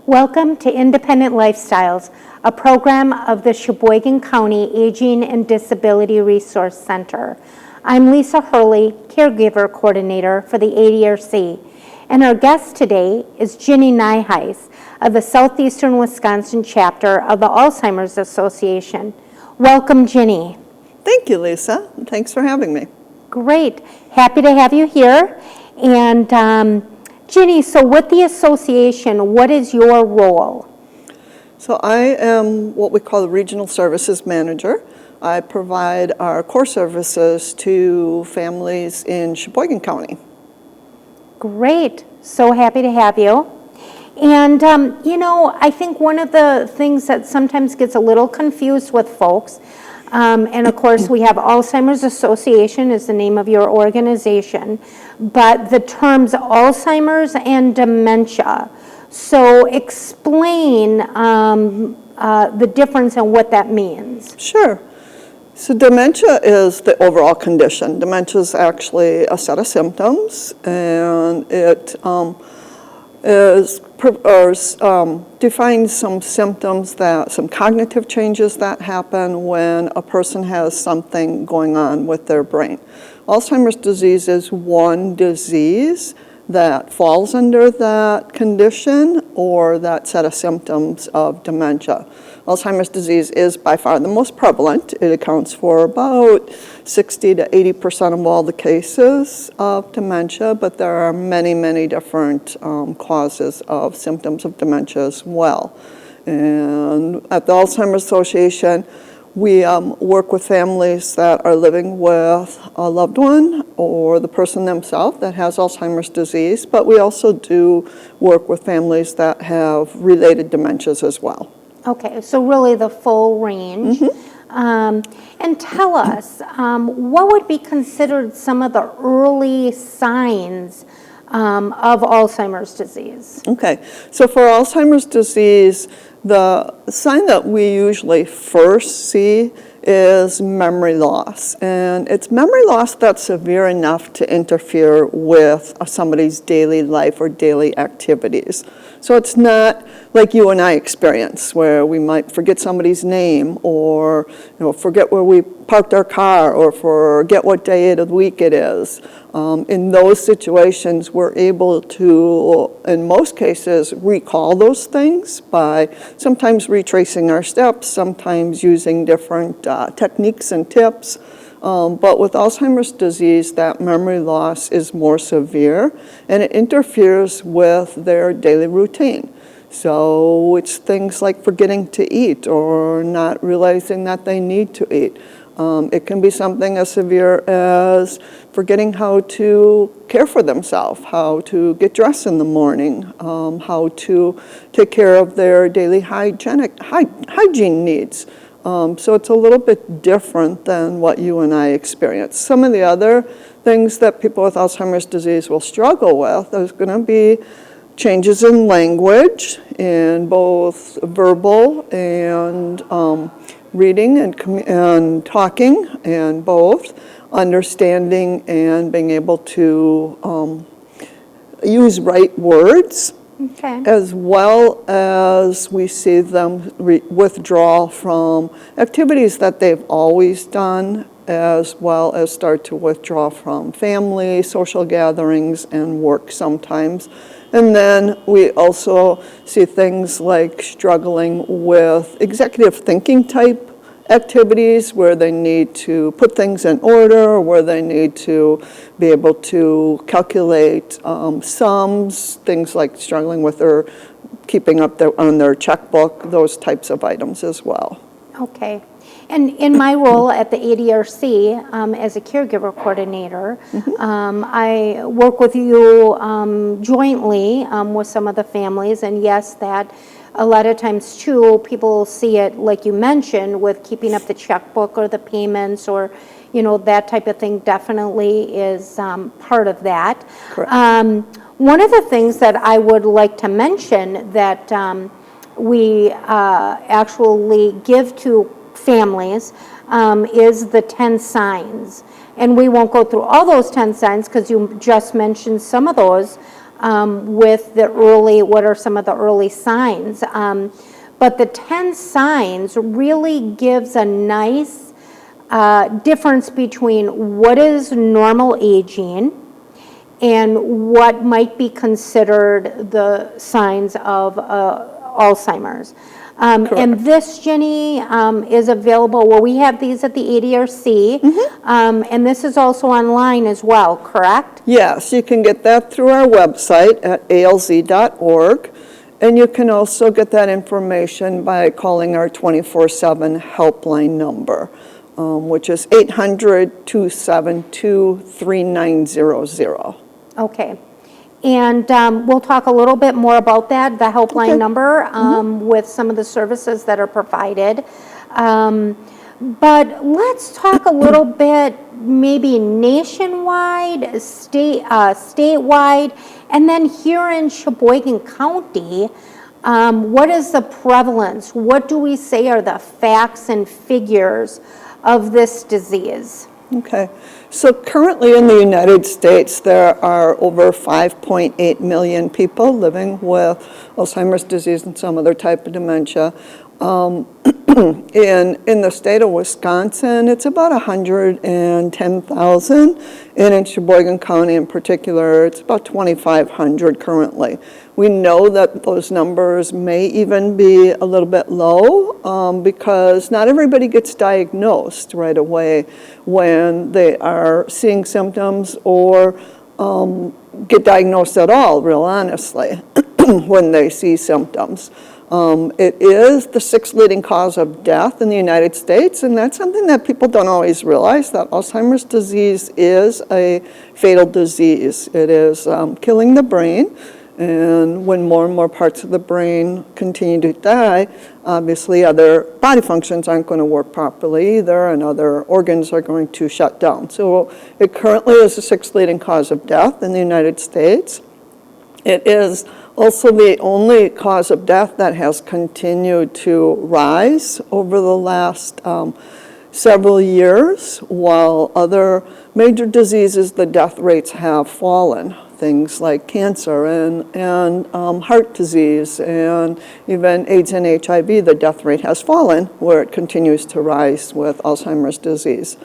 Welcome to Independent Lifestyles, a program of the Sheboygan County Aging and Disability Resource Center. I'm Lisa Hurley, Caregiver Coordinator for the ADRC, and our guest today is Ginny Nyheis of the Southeastern Wisconsin chapter of the Alzheimer's Association. Welcome, Ginny. Thank you, Lisa. Thanks for having me. Great. Happy to have you here. And Ginny, so with the association, what is your role? So I am what we call the Regional Services Manager. I provide our core services to families in Sheboygan County. Great. So happy to have you. And, I think one of the things that sometimes gets a little confused with folks, and of course we have Alzheimer's Association is the name of your organization, but the terms Alzheimer's and dementia. So explain the difference and what that means. Sure. So dementia is the overall condition. Dementia is actually a set of symptoms, and it defines some symptoms some cognitive changes that happen when a person has something going on with their brain. Alzheimer's disease is one disease that falls under that condition or that set of symptoms of dementia. Alzheimer's disease is by far the most prevalent. It accounts for about 60 to 80% of all the cases of dementia, but there are many, many different causes of symptoms of dementia as well. And at the Alzheimer's Association, we work with families that are living with a loved one or the person themselves that has Alzheimer's disease, but we also do work with families that have related dementias as well. Okay, so really the full range. Mm-hmm. And tell us, what would be considered some of the early signs of Alzheimer's disease? Okay, so for Alzheimer's disease, the sign that we usually first see is memory loss. And it's memory loss that's severe enough to interfere with somebody's daily life or daily activities. So it's not like you and I experience, where we might forget somebody's name or forget where we parked our car or forget what day of the week it is. In those situations, we're able to, in most cases, recall those things by sometimes retracing our steps, sometimes using different techniques and tips. But with Alzheimer's disease, that memory loss is more severe, and it interferes with their daily routine. So it's things like forgetting to eat or not realizing that they need to eat. It can be something as severe as forgetting how to care for themselves, how to get dressed in the morning, how to take care of their daily hygiene needs. So it's a little bit different than what you and I experience. Some of the other things that people with Alzheimer's disease will struggle with, there's going to be changes in language, in both verbal and reading and talking, and both understanding and being able to use right words. Okay. As well as we see them withdraw from activities that they've always done, as well as start to withdraw from family, social gatherings, and work sometimes. And then we also see things like struggling with executive thinking type activities where they need to put things in order, or where they need to be able to calculate sums, things like struggling with their keeping up on their checkbook, those types of items as well. Okay. And in my role at the ADRC as a caregiver coordinator, mm-hmm. I work with you jointly with some of the families, and yes, that a lot of times too, people see it, like you mentioned, with keeping up the checkbook or the payments or, that type of thing definitely is part of that. Correct. One of the things that I would like to mention that we actually give to families is the 10 signs. And we won't go through all those 10 signs because you just mentioned some of those. with what are some of the early signs. But the 10 signs really gives a nice difference between what is normal aging and what might be considered the signs of Alzheimer's. And this, Jenny, is available, well, we have these at the ADRC, and this is also online as well, correct? Yes, you can get that through our website at alz.org, and you can also get that information by calling our 24/7 helpline number, which is 800-272-3900. Okay. And we'll talk a little bit more about that, the helpline number, with some of the services that are provided. But let's talk a little bit maybe nationwide, statewide, and then here in Sheboygan County, what is the prevalence? What do we say are the facts and figures of this disease? Okay, so currently in the United States, there are over 5.8 million people living with Alzheimer's disease and some other type of dementia. In the state of Wisconsin, it's about 110,000, and in Sheboygan County in particular, it's about 2,500 currently. We know that those numbers may even be a little bit low because not everybody gets diagnosed right away when they are seeing symptoms or get diagnosed at all, real honestly, when they see symptoms. It is the 6th leading cause of death in the United States, and that's something that people don't always realize, that Alzheimer's disease is a fatal disease. It is killing the brain, and when more and more parts of the brain continue to die, obviously other body functions aren't going to work properly either, and other organs are going to shut down. So it currently is the 6th leading cause of death in the United States. It is also the only cause of death that has continued to rise over the last several years, while other major diseases, the death rates have fallen. Things like cancer and heart disease and even AIDS and HIV, the death rate has fallen, where it continues to rise with Alzheimer's disease.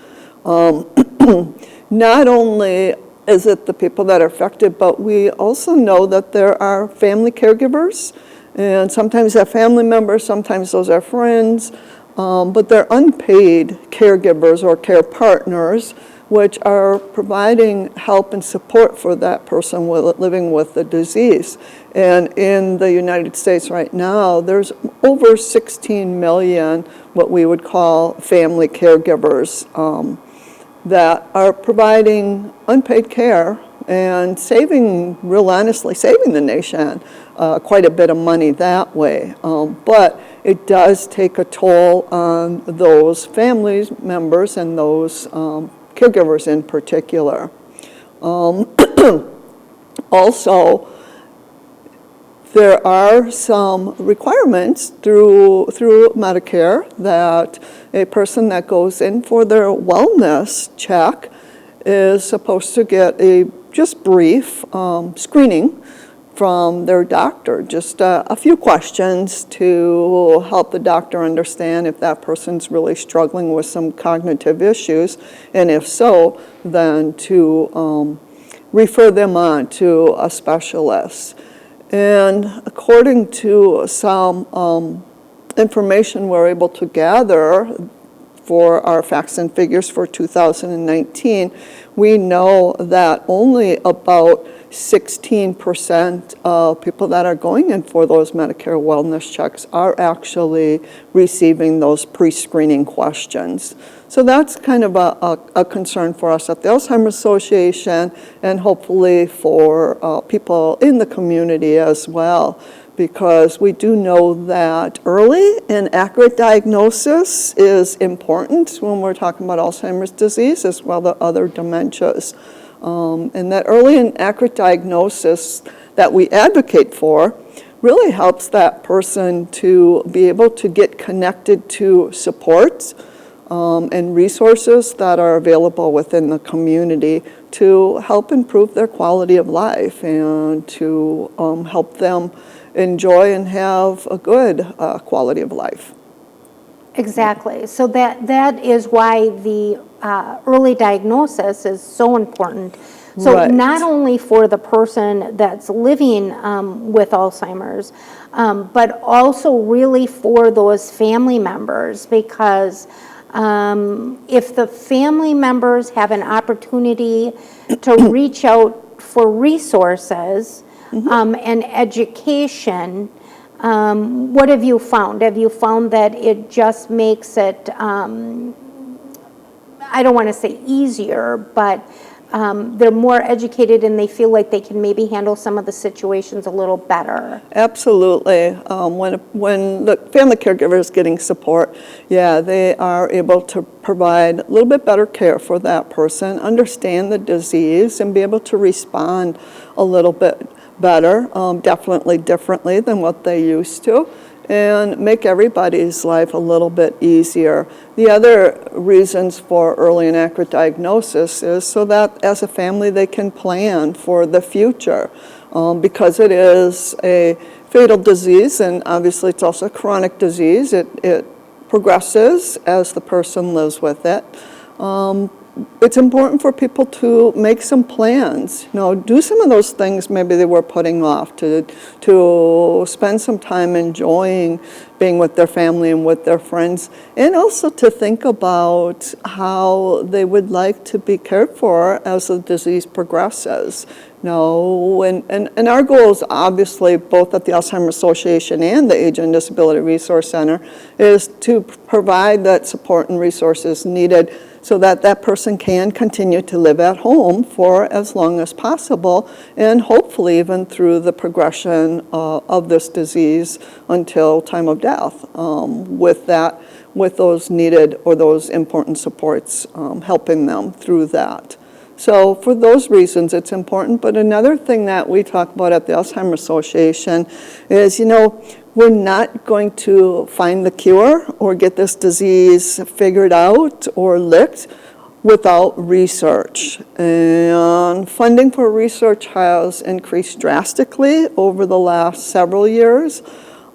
Not only is it the people that are affected, but we also know that there are family caregivers, and sometimes they're family members, sometimes those are friends, but they're unpaid caregivers or care partners, which are providing help and support for that person living with the disease. And in the United States right now, there's over 16 million what we would call family caregivers that are providing unpaid care and real honestly, saving the nation quite a bit of money that way. But it does take a toll on those family members and those caregivers in particular. Also, there are some requirements through Medicare that a person that goes in for their wellness check is supposed to get a just brief screening from their doctor, just a few questions to help the doctor understand if that person's really struggling with some cognitive issues, and if so, then to refer them on to a specialist. And according to some information we're able to gather for our facts and figures for 2019, we know that only about 16% of people that are going in for those Medicare wellness checks are actually receiving those pre-screening questions. So that's kind of a concern for us at the Alzheimer's Association, and hopefully for people in the community as well, because we do know that early and accurate diagnosis is important when we're talking about Alzheimer's disease as well as other dementias. And that early and accurate diagnosis that we advocate for really helps that person to be able to get connected to supports and resources that are available within the community to help improve their quality of life and to help them enjoy and have a good quality of life. Exactly. So that is why the early diagnosis is so important. So Right. not only for the person that's living with Alzheimer's, but also really for those family members, because if the family members have an opportunity to reach out for resources and education, what have you found? Have you found that it just makes it, I don't want to say easier, but they're more educated and they feel like they can maybe handle some of the situations a little better? Absolutely. When the family caregiver is getting support, yeah, they are able to provide a little bit better care for that person, understand the disease, and be able to respond a little bit better, definitely differently than what they used to, and make everybody's life a little bit easier. The other reasons for early and accurate diagnosis is so that as a family they can plan for the future. Because it is a fatal disease, and obviously it's also a chronic disease, it progresses as the person lives with it. It's important for people to make some plans, do some of those things maybe they were putting off, to spend some time enjoying being with their family and with their friends, and also to think about how they would like to be cared for as the disease progresses. And our goals, obviously, both at the Alzheimer's Association and the Age and Disability Resource Center, is to provide that support and resources needed so that that person can continue to live at home for as long as possible, and hopefully even through the progression of this disease until time of death, with those needed or those important supports helping them through that. So for those reasons, it's important. But another thing that we talk about at the Alzheimer's Association is, we're not going to find the cure or get this disease figured out or licked without research. And funding for research has increased drastically over the last several years,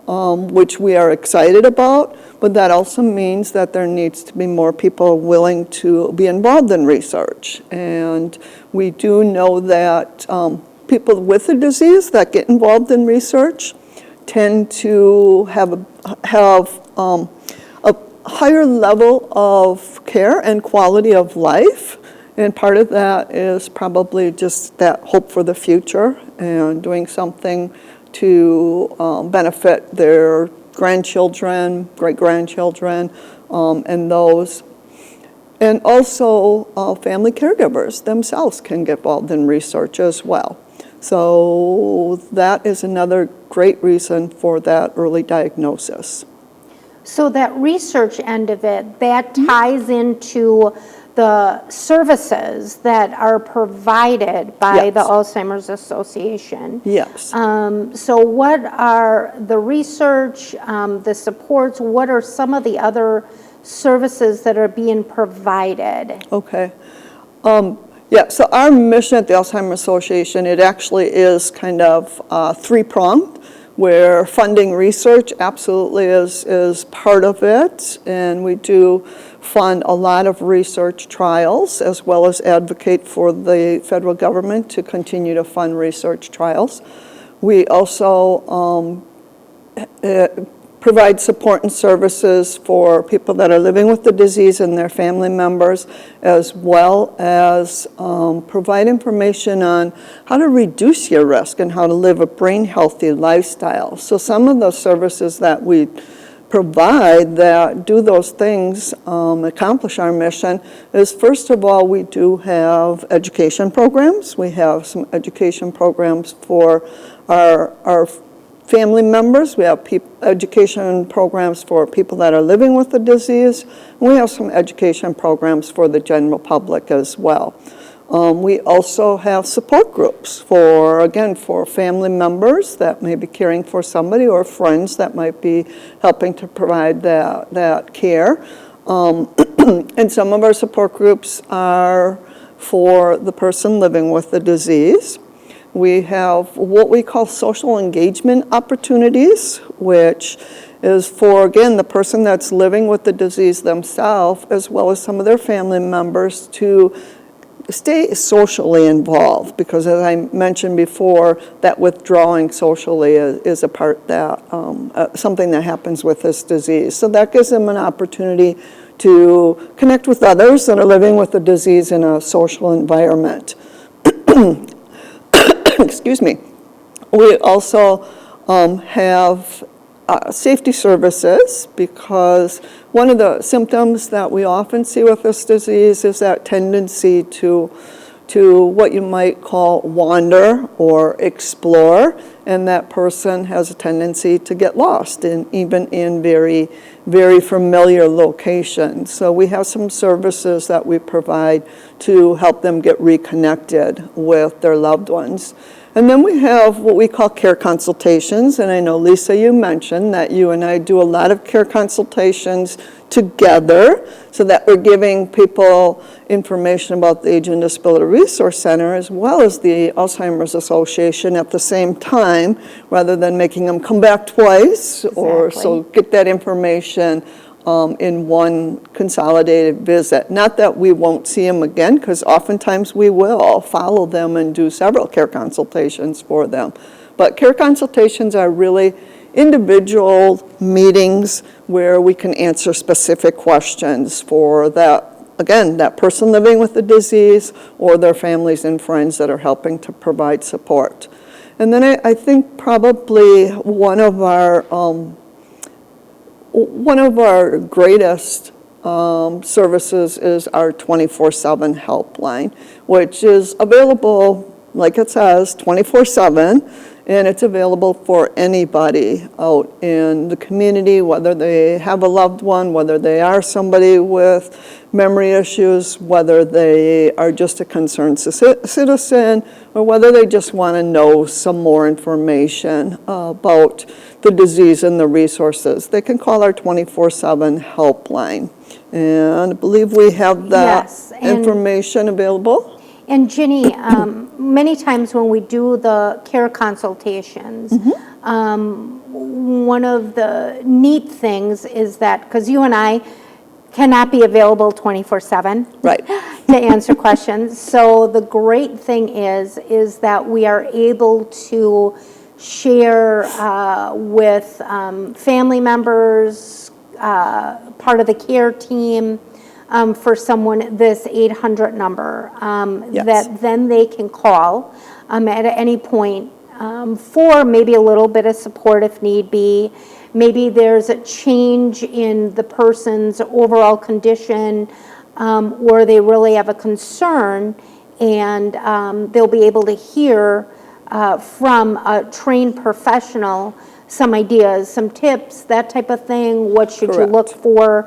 which we are excited about, but that also means that there needs to be more people willing to be involved in research. And we do know that people with the disease that get involved in research tend to have a higher level of care and quality of life. And part of that is probably just that hope for the future and doing something to benefit their grandchildren, great-grandchildren, and those. And also family caregivers themselves can get involved in research as well. So that is another great reason for that early diagnosis. So that research end of it, that ties into the services that are provided by Yes. the Alzheimer's Association. Yes. So what are the research, the supports, what are some of the other services that are being provided? Okay. Yeah, so our mission at the Alzheimer's Association, it actually is kind of three-pronged, where funding research absolutely is part of it, and we do fund a lot of research trials, as well as advocate for the federal government to continue to fund research trials. We also provide support and services for people that are living with the disease and their family members, as well as provide information on how to reduce your risk and how to live a brain-healthy lifestyle. So some of the services that we provide that do those things, accomplish our mission, is first of all, we do have education programs. We have some education programs for our family members. We have education programs for people that are living with the disease. We have some education programs for the general public as well. We also have support groups for family members that may be caring for somebody, or friends that might be helping to provide that care. And some of our support groups are for the person living with the disease. We have what we call social engagement opportunities, which is for, again, the person that's living with the disease themselves, as well as some of their family members, to stay socially involved, because as I mentioned before, that withdrawing socially is a part that, something that happens with this disease. So that gives them an opportunity to connect with others that are living with the disease in a social environment. Excuse me. We also have safety services, because one of the symptoms that we often see with this disease is that tendency to what you might call wander or explore, and that person has a tendency to get lost, even in very, very familiar locations. So we have some services that we provide to help them get reconnected with their loved ones. And then we have what we call care consultations, and I know, Lisa, you mentioned that you and I do a lot of care consultations together, so that we're giving people information about the Age and Disability Resource Center as well as the Alzheimer's Association at the same time, rather than making them come back twice, or so get that information in one consolidated visit. Not that we won't see them again, because oftentimes we will follow them and do several care consultations for them. But care consultations are really individual meetings where we can answer specific questions for that, again, that person living with the disease or their families and friends that are helping to provide support. And then I think probably one of our greatest services is our 24/7 helpline, which is available, like it says, 24/7, and it's available for anybody out in the community, whether they have a loved one, whether they are somebody with memory issues, whether they are just a concerned citizen, or whether they just want to know some more information about the disease and the resources. They can call our 24/7 helpline. And I believe we have that information available. And Ginny, many times when we do the care consultations, one of the neat things is that, because you and I cannot be available 24/7 right, to answer questions, so the great thing is that we are able to share with family members, part of the care team, for someone, this 800 number that then they can call at any point for maybe a little bit of support if need be. Maybe there's a change in the person's overall condition, or they really have a concern, and they'll be able to hear from a trained professional some ideas, some tips, that type of thing. What should you look for?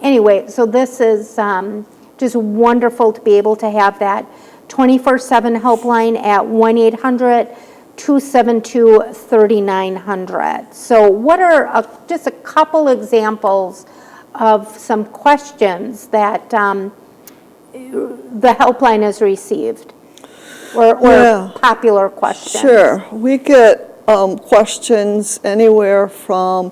Anyway, so this is just wonderful to be able to have that 24/7 helpline at 1-800-272-3900. So what are just a couple examples of some questions that the helpline has received, or popular questions? Sure. We get questions anywhere from,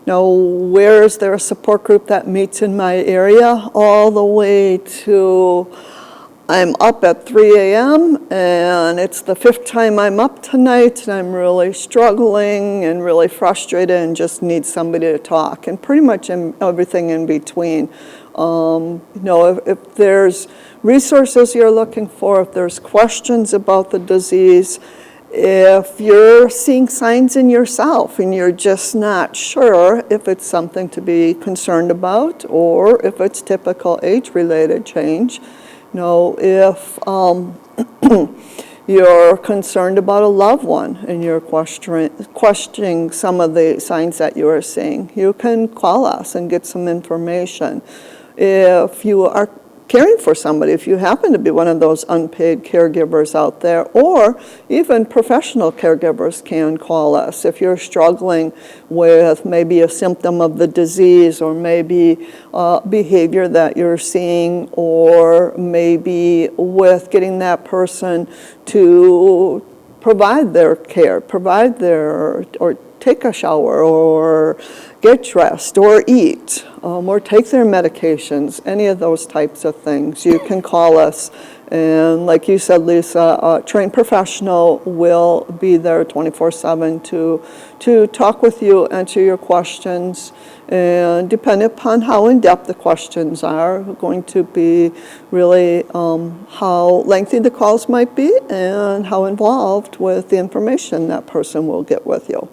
where is there a support group that meets in my area, all the way to, I'm up at 3 a.m. and it's the 5th time I'm up tonight, and I'm really struggling and really frustrated and just need somebody to talk, and pretty much everything in between. If there's resources you're looking for, if there's questions about the disease, if you're seeing signs in yourself and you're just not sure if it's something to be concerned about or if it's typical age-related change, if you're concerned about a loved one and you're questioning some of the signs that you are seeing, you can call us and get some information. If you are caring for somebody, if you happen to be one of those unpaid caregivers out there, or even professional caregivers can call us if you're struggling with maybe a symptom of the disease, or maybe behavior that you're seeing, or maybe with getting that person to provide their care, or take a shower, or get dressed, or eat, or take their medications, any of those types of things. You can call us, and like you said, Lisa, a trained professional will be there 24/7 to talk with you, answer your questions, and depending upon how in-depth the questions are, going to be really how lengthy the calls might be and how involved with the information that person will get with you.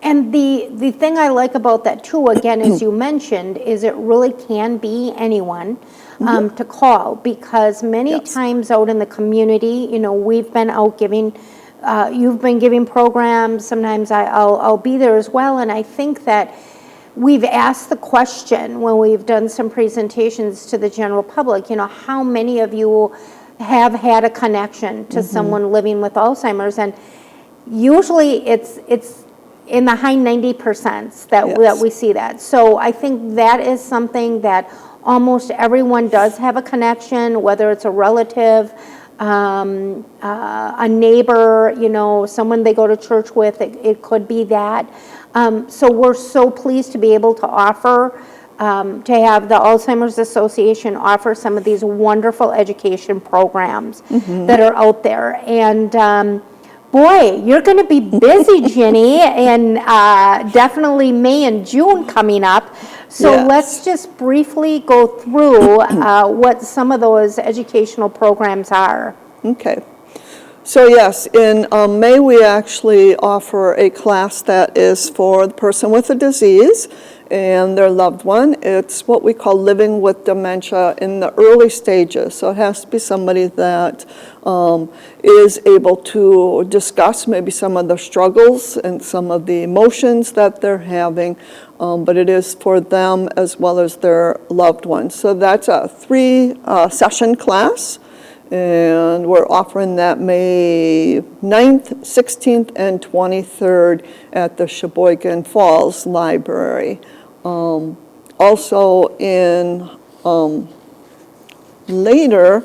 And the thing I like about that too, again, as you mentioned, is it really can be anyone to call, because many times out in the community, you know, we've been out giving, you've been giving programs, sometimes I'll be there as well, and I think that we've asked the question when we've done some presentations to the general public, you know, how many of you have had a connection to someone living with Alzheimer's? And usually it's in the high 90% that we see that. So I think that is something that almost everyone does have a connection, whether it's a relative, a neighbor, you know, someone they go to church with, it could be that. So we're so pleased to be able to offer, to have the Alzheimer's Association offer some of these wonderful education programs that are out there. And boy, you're going to be busy, Ginny, and definitely May and June coming up. So let's just briefly go through what some of those educational programs are. Okay. So yes, in May we actually offer a class that is for the person with a disease and their loved one. It's what we call living with dementia in the early stages. So it has to be somebody that is able to discuss maybe some of the struggles and some of the emotions that they're having, but it is for them as well as their loved ones. So that's a 3-session class. And we're offering that May 9th, 16th, and 23rd at the Sheboygan Falls Library. Also in later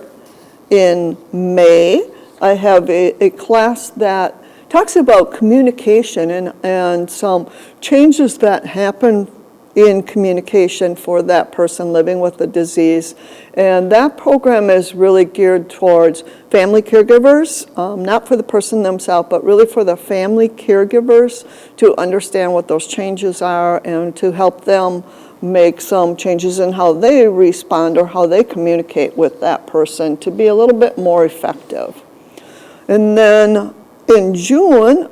in May, I have a class that talks about communication and some changes that happen in communication for that person living with the disease. And that program is really geared towards family caregivers, not for the person themselves, but really for the family caregivers to understand what those changes are and to help them make some changes in how they respond or how they communicate with that person to be a little bit more effective. And then in June,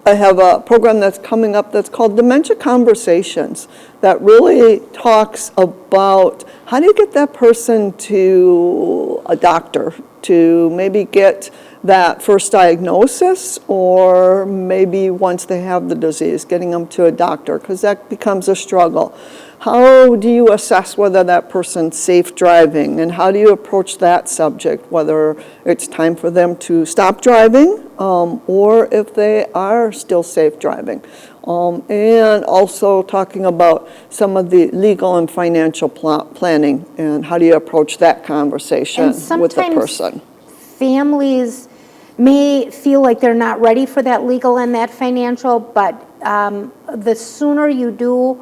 I have a program that's coming up that's called Dementia Conversations that really talks about how do you get that person to a doctor to maybe get that first diagnosis, or maybe once they have the disease, getting them to a doctor, because that becomes a struggle. How do you assess whether that person's safe driving, and how do you approach that subject, whether it's time for them to stop driving or if they are still safe driving? And also talking about some of the legal and financial planning, and how do you approach that conversation with the person? Families may feel like they're not ready for that legal and that financial, but the sooner you do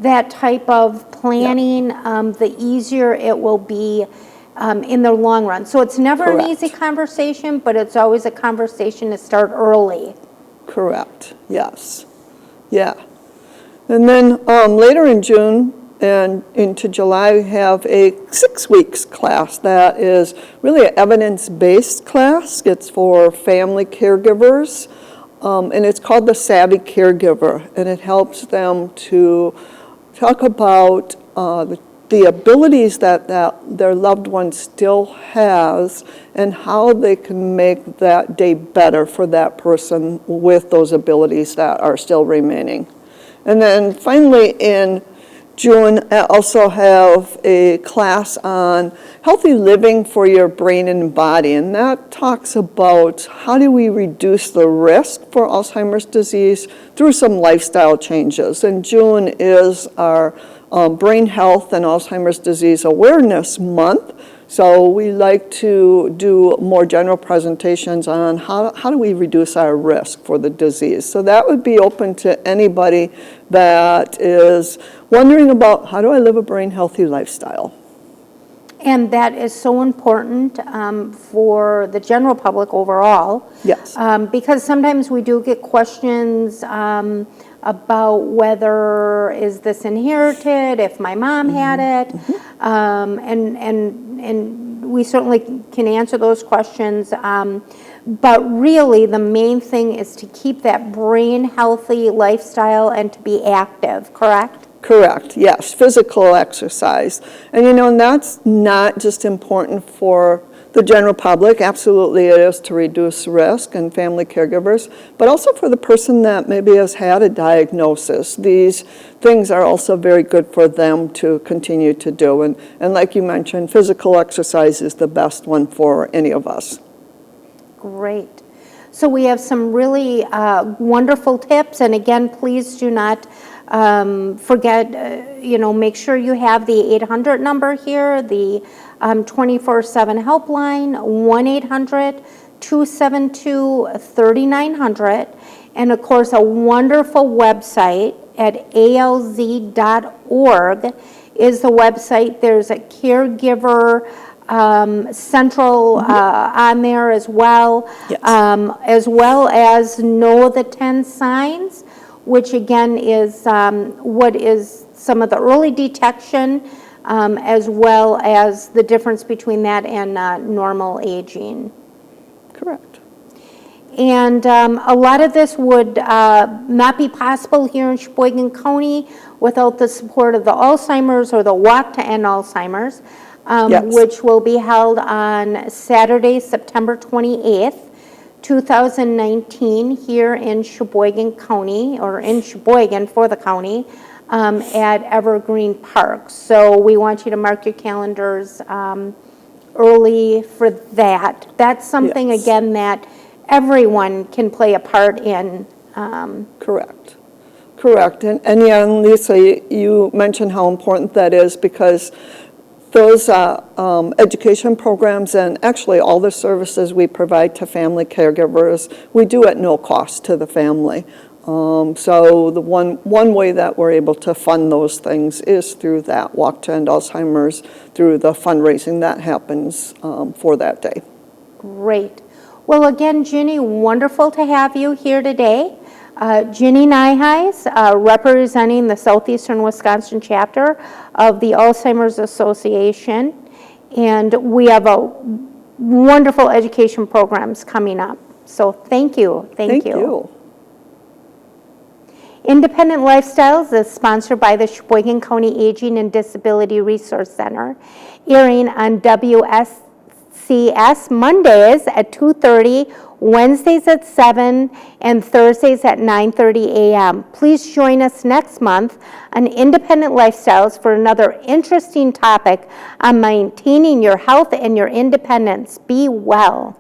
that type of planning, the easier it will be in the long run. So it's never an easy conversation, but it's always a conversation to start early. Correct, yes. Yeah. And then later in June and into July, we have a 6 weeks class that is really an evidence-based class. It's for family caregivers, and it's called the Savvy Caregiver, and it helps them to talk about the abilities that their loved one still has and how they can make that day better for that person with those abilities that are still remaining. And then finally in June, I also have a class on healthy living for your brain and body, and that talks about how do we reduce the risk for Alzheimer's disease through some lifestyle changes. And June is our Brain Health and Alzheimer's Disease Awareness Month. So we like to do more general presentations on how do we reduce our risk for the disease. So that would be open to anybody that is wondering about how do I live a brain healthy lifestyle. And that is so important for the general public overall. Yes. Because sometimes we do get questions about whether is this inherited, if my mom had it, and we certainly can answer those questions. But really, the main thing is to keep that brain healthy lifestyle and to be active, correct? Correct, yes, physical exercise. And and that's not just important for the general public, absolutely it is to reduce risk and family caregivers, but also for the person that maybe has had a diagnosis. These things are also very good for them to continue to do. And like you mentioned, physical exercise is the best one for any of us. Great. So we have some really wonderful tips, and again, please do not forget, make sure you have the 800 number here, the 24/7 helpline, 1-800-272-3900, and of course a wonderful website at alz.org is the website. There's a caregiver central on there as well, Yes. as well as Know the 10 Signs, which again is what is some of the early detection, as well as the difference between that and normal aging. Correct. And a lot of this would not be possible here in Sheboygan County without the support of the Alzheimer's or the Walk to End Alzheimer's, Yes. which will be held on Saturday, September 28th. 2019 here in Sheboygan County, or in Sheboygan for the county, at Evergreen Park. So we want you to mark your calendars early for that. That's something, Yes. again, that everyone can play a part in. Correct. Correct. And yeah, and Lisa, you mentioned how important that is because those education programs and actually all the services we provide to family caregivers, we do at no cost to the family. So the one way that we're able to fund those things is through that Walk to End Alzheimer's, through the fundraising that happens for that day. Great. Well, again, Ginny, wonderful to have you here today. Ginny Nyheis, representing the Southeastern Wisconsin chapter of the Alzheimer's Association. And we have a wonderful education programs coming up. So thank you. Thank you. Independent Lifestyles is sponsored by the Sheboygan County Aging and Disability Resource Center, airing on WSCS Mondays at 2:30, Wednesdays at 7, and Thursdays at 9:30 a.m. Please join us next month on Independent Lifestyles for another interesting topic on maintaining your health and your independence. Be well.